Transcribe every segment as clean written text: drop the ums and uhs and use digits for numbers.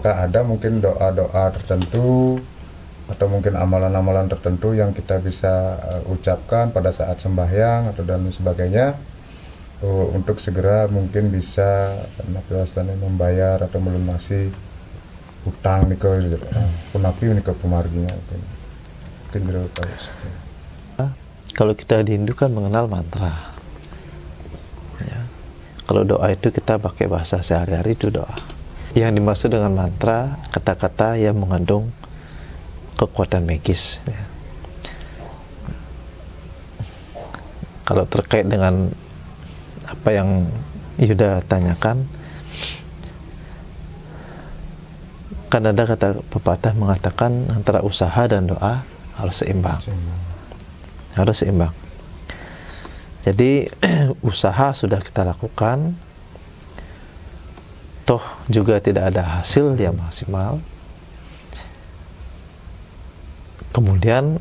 apakah ada mungkin doa-doa tertentu atau mungkin amalan-amalan tertentu yang kita bisa ucapkan pada saat sembahyang atau dan sebagainya untuk segera mungkin bisa membayar atau melunasi utang niko punapi niko pemarginya mungkin tahu. Kalau kita di Hindu kan mengenal mantra ya. Kalau doa itu kita pakai bahasa sehari-hari, itu doa. Yang dimaksud dengan mantra kata-kata yang mengandung kekuatan magis ya. Kalau terkait dengan apa yang Yuda tanyakan, kan ada kata pepatah mengatakan antara usaha dan doa harus seimbang. Harus seimbang. Jadi usaha sudah kita lakukan, toh juga tidak ada hasil yang maksimal. Kemudian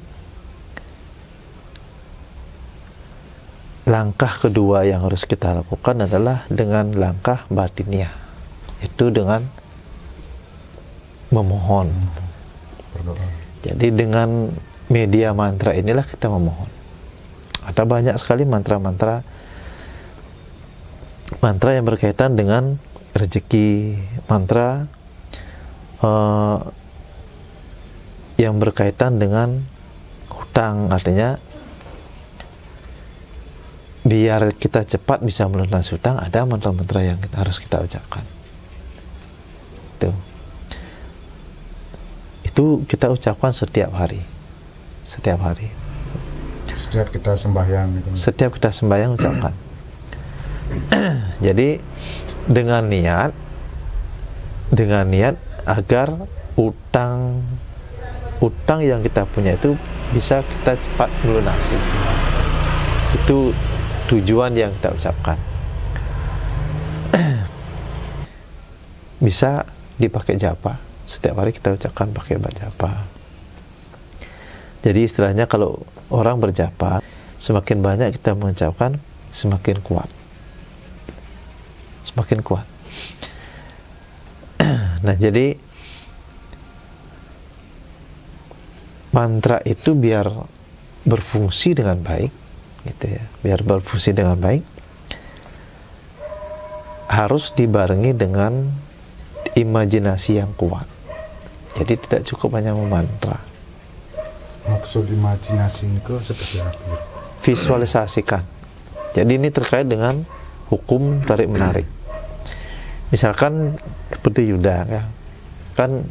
langkah kedua yang harus kita lakukan adalah dengan langkah batiniah, itu dengan memohon. Jadi dengan media mantra inilah kita memohon. Ada banyak sekali mantra-mantra yang berkaitan dengan rezeki, mantra yang berkaitan dengan hutang, artinya biar kita cepat bisa melunasi hutang, ada mantra-mantra yang harus kita ucapkan. Itu kita ucapkan setiap hari. Setiap kita sembahyang gitu. Setiap kita sembahyang ucapkan. Jadi dengan niat agar utang yang kita punya itu bisa kita cepat melunasi. Itu tujuan yang kita ucapkan. Bisa dipakai japa. Setiap hari kita ucapkan pakai japa. Jadi istilahnya kalau orang berjapa, semakin banyak kita mengucapkan, semakin kuat. Semakin kuat. Nah, jadi mantra itu biar berfungsi dengan baik, gitu ya. Biar berfungsi dengan baik, harus dibarengi dengan imajinasi yang kuat. Jadi tidak cukup hanya memantra. Maksud imajinasi itu seperti apa? Visualisasikan. Jadi ini terkait dengan hukum tarik menarik. Misalkan seperti Yuda ya, kan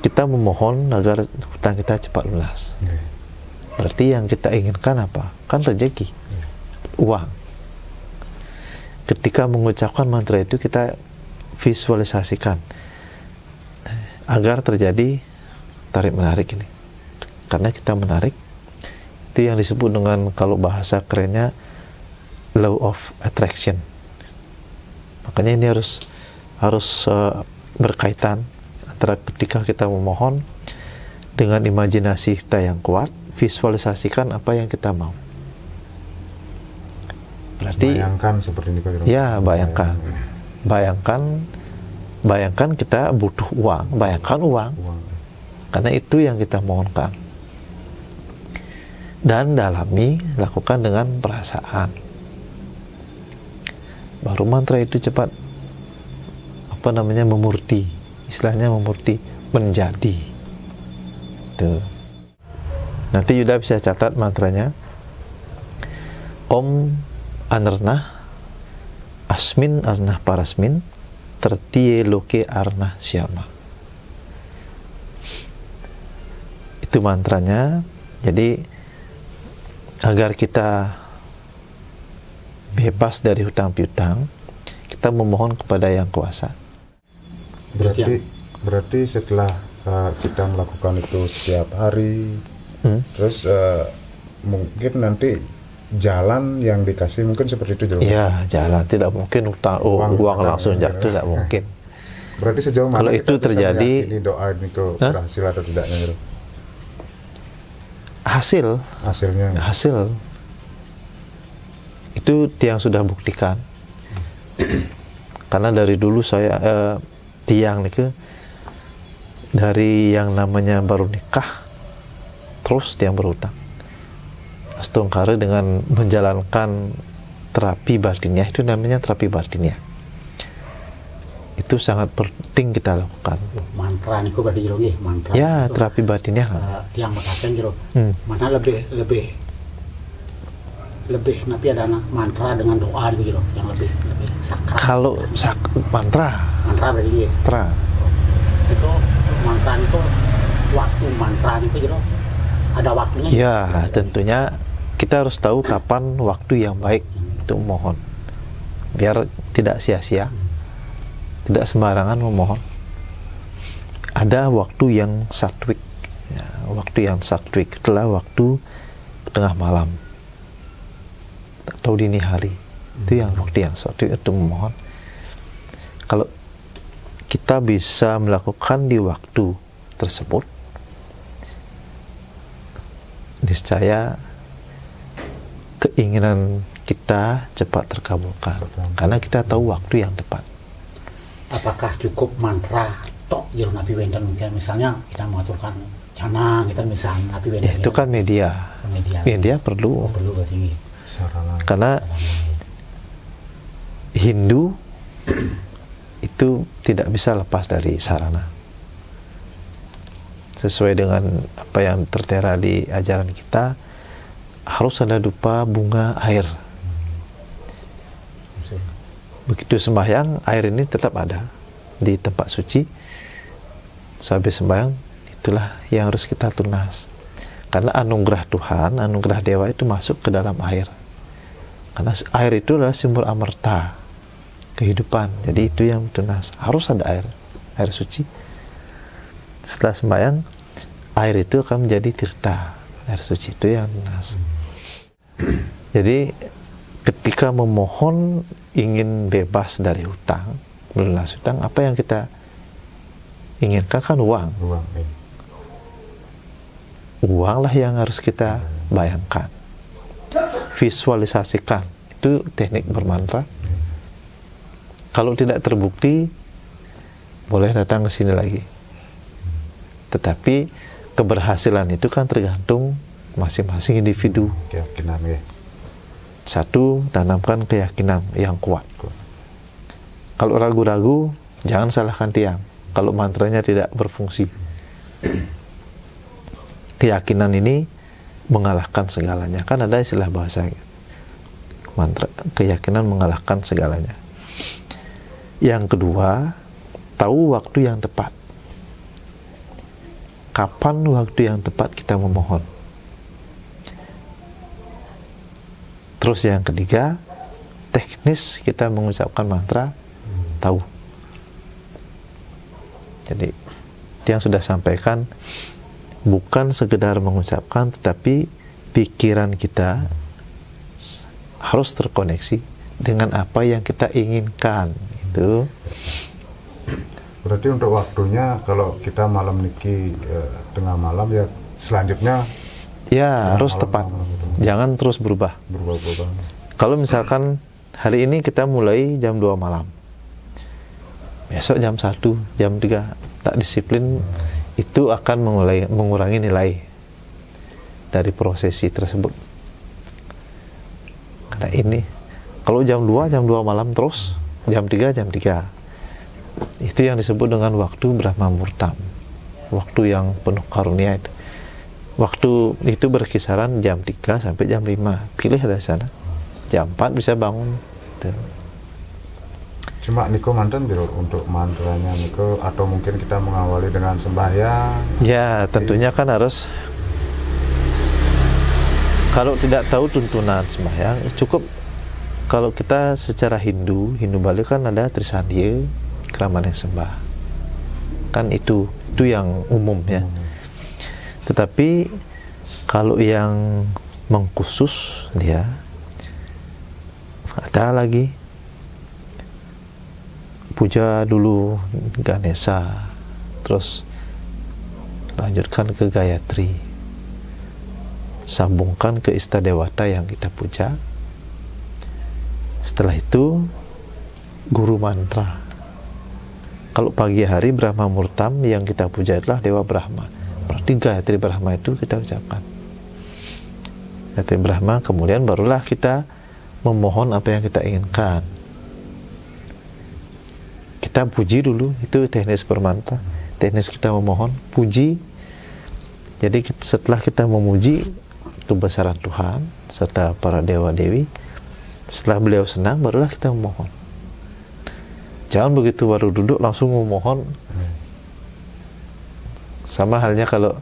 kita memohon agar hutang kita cepat lunas. Berarti yang kita inginkan apa? Kan rezeki, uang. Ketika mengucapkan mantra itu kita visualisasikan agar terjadi tarik menarik ini. Karena kita menarik, itu yang disebut dengan, kalau bahasa kerennya, law of attraction. Makanya ini harus berkaitan antara ketika kita memohon dengan imajinasi kita yang kuat, visualisasikan apa yang kita mau. Berarti bayangkan seperti ini. Ya, bayangkan kita butuh uang, bayangkan uang. Karena itu yang kita mohonkan. Dan dalami, lakukan dengan perasaan. Baru mantra itu cepat memurti. Istilahnya memurti, menjadi. Tuh. Nanti Yuda bisa catat mantranya. Om Anarnah Asmin Arnah Parasmin Tertie Loke Arnah Syama. Itu mantranya. Jadi agar kita bebas dari hutang piutang, kita memohon kepada Yang Kuasa. Berarti setelah kita melakukan itu setiap hari, terus mungkin nanti jalan yang dikasih mungkin seperti itu jalan. Iya, jalan. Tidak mungkin uang langsung jatuh, tidak mungkin. Berarti sejauh mana kalau itu terjadi, ini doa ini berhasil atau tidaknya gitu? Hasil itu yang sudah buktikan. Karena dari dulu saya tiang nih dari yang namanya baru nikah terus tiang berhutang. Astungkara dengan menjalankan terapi batiniah, itu namanya terapi batiniah. Itu sangat penting kita lakukan. Mantra niku berarti jero nggih, mantra. Ya, terapi batiniah. Tiang matakan jero. Mana lebih nanti ada mantra dengan doa gitu jero, yang lebih sakral. Kalau mantra berarti nggih. Mantra. Itu mantra itu waktu mantra itu jero ada waktunya. Ya, tentunya kita harus tahu kapan waktu yang baik untuk mohon, biar tidak sia-sia, tidak sembarangan memohon. Ada waktu yang satwik, ya, waktu yang satwik adalah waktu tengah malam atau dini hari. Itu yang waktu yang satwik untuk memohon. Kalau kita bisa melakukan di waktu tersebut, niscaya keinginan kita cepat terkabulkan, karena kita tahu waktu yang tepat. Apakah cukup mantra tok jero nabi wenden, mungkin misalnya kita mengaturkan canang, kita misalnya nabi wenden. Itu kan media perlu berarti. Karena Hindu itu tidak bisa lepas dari sarana. Sesuai dengan apa yang tertera di ajaran kita, harus ada dupa, bunga, air. Begitu sembahyang, air ini tetap ada di tempat suci. Sehabis sembahyang, itulah yang harus kita tunas. Karena anugerah Tuhan, anugerah Dewa itu masuk ke dalam air. Karena air itu adalah sumber amerta, kehidupan. Jadi itu yang tunas. Harus ada air suci. Setelah sembahyang, air itu akan menjadi tirta. Air suci itu yang tunas. Jadi ketika memohon ingin bebas dari hutang, melunas hutang, apa yang kita inginkan kan uang. Uanglah yang harus kita bayangkan, visualisasikan. Itu teknik bermantra. Kalau tidak terbukti, boleh datang ke sini lagi. Tetapi keberhasilan itu kan tergantung masing-masing individu. Keyakinan ya. Satu, tanamkan keyakinan yang kuat. Kalau ragu-ragu, jangan salahkan tiang. Kalau mantranya tidak berfungsi. Keyakinan ini mengalahkan segalanya. Kan ada istilah bahasa mantra, keyakinan mengalahkan segalanya. Yang kedua, tahu waktu yang tepat. Kapan waktu yang tepat kita memohon. Terus yang ketiga, teknis kita mengucapkan mantra, tahu. Jadi yang sudah sampaikan, bukan sekedar mengucapkan, tetapi pikiran kita harus terkoneksi dengan apa yang kita inginkan. Itu. Berarti untuk waktunya, kalau kita malam niki tengah malam, ya selanjutnya ya harus tepat. Jangan terus berubah. Kalau misalkan hari ini kita mulai jam 2 malam, besok jam 1, jam 3, tak disiplin, itu akan mengurangi nilai dari prosesi tersebut. Karena ini, kalau jam 2 malam terus, jam 3, itu yang disebut dengan waktu Brahma Muhurtam, waktu yang penuh karunia itu. Waktu itu berkisaran jam 3 sampai jam 5. Pilih dari sana. Jam 4 bisa bangun. Cuma niko mantan dulu untuk mantranya niko, atau mungkin kita mengawali dengan sembahyang. Ya, tentunya kan harus. Kalau tidak tahu tuntunan sembahyang, cukup kalau kita secara Hindu Bali kan ada Trisandya, Kramana sembah. Kan itu yang umum ya. Tetapi kalau yang mengkhusus, dia ada lagi puja dulu Ganesha, terus lanjutkan ke Gayatri, sambungkan ke Istadewata yang kita puja. Setelah itu guru mantra Kalau pagi hari Brahma Murtam yang kita puja adalah Dewa Brahma. Berarti Gayatri Brahma itu kita ucapkan. Gayatri Brahma, kemudian barulah kita memohon apa yang kita inginkan. Kita puji dulu, itu teknis bermantra. Teknis kita memohon, puji. Jadi setelah kita memuji kebesaran Tuhan serta para dewa-dewi, setelah beliau senang, barulah kita memohon. Jangan begitu baru duduk langsung memohon. Sama halnya kalau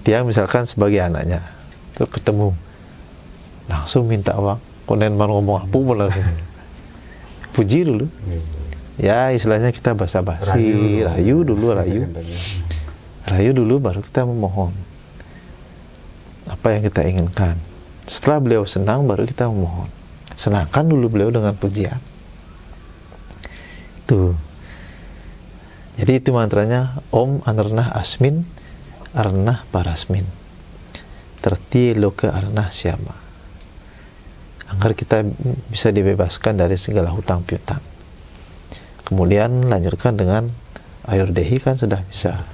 dia misalkan sebagai anaknya terus ketemu langsung minta uang, konen mau ngomong apa pun lagi. Puji dulu. Ya istilahnya kita basa-basi, rayu dulu. Rayu dulu baru kita memohon apa yang kita inginkan. Setelah beliau senang baru kita memohon. Senangkan dulu beliau dengan pujian. Tuh. Jadi itu mantranya Om Anarnah Asmin Arnah Parasmin Terti Loka Arnah Syama, agar kita bisa dibebaskan dari segala hutang piutang. Kemudian lanjutkan dengan Ayurdehi kan sudah bisa.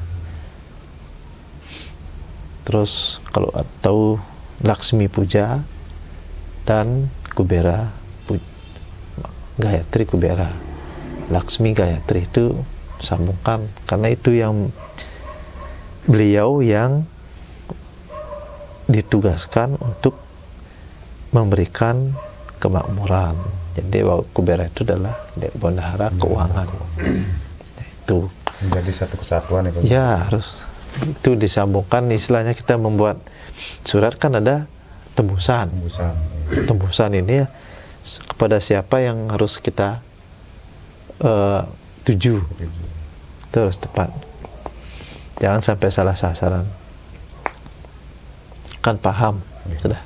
Terus kalau atau Laksmi Puja dan Kubera Gayatri Kubera, Laksmi Gayatri itu sambungkan, karena itu yang beliau yang ditugaskan untuk memberikan kemakmuran. Jadi Dewa Kubera itu adalah bendahara keuangan. Itu menjadi satu kesatuan ya. Ya harus itu disambungkan. Istilahnya kita membuat surat kan ada tembusan. Tembusan ini ya, kepada siapa yang harus kita tuju, terus tepat, jangan sampai salah sasaran, kan paham sudah.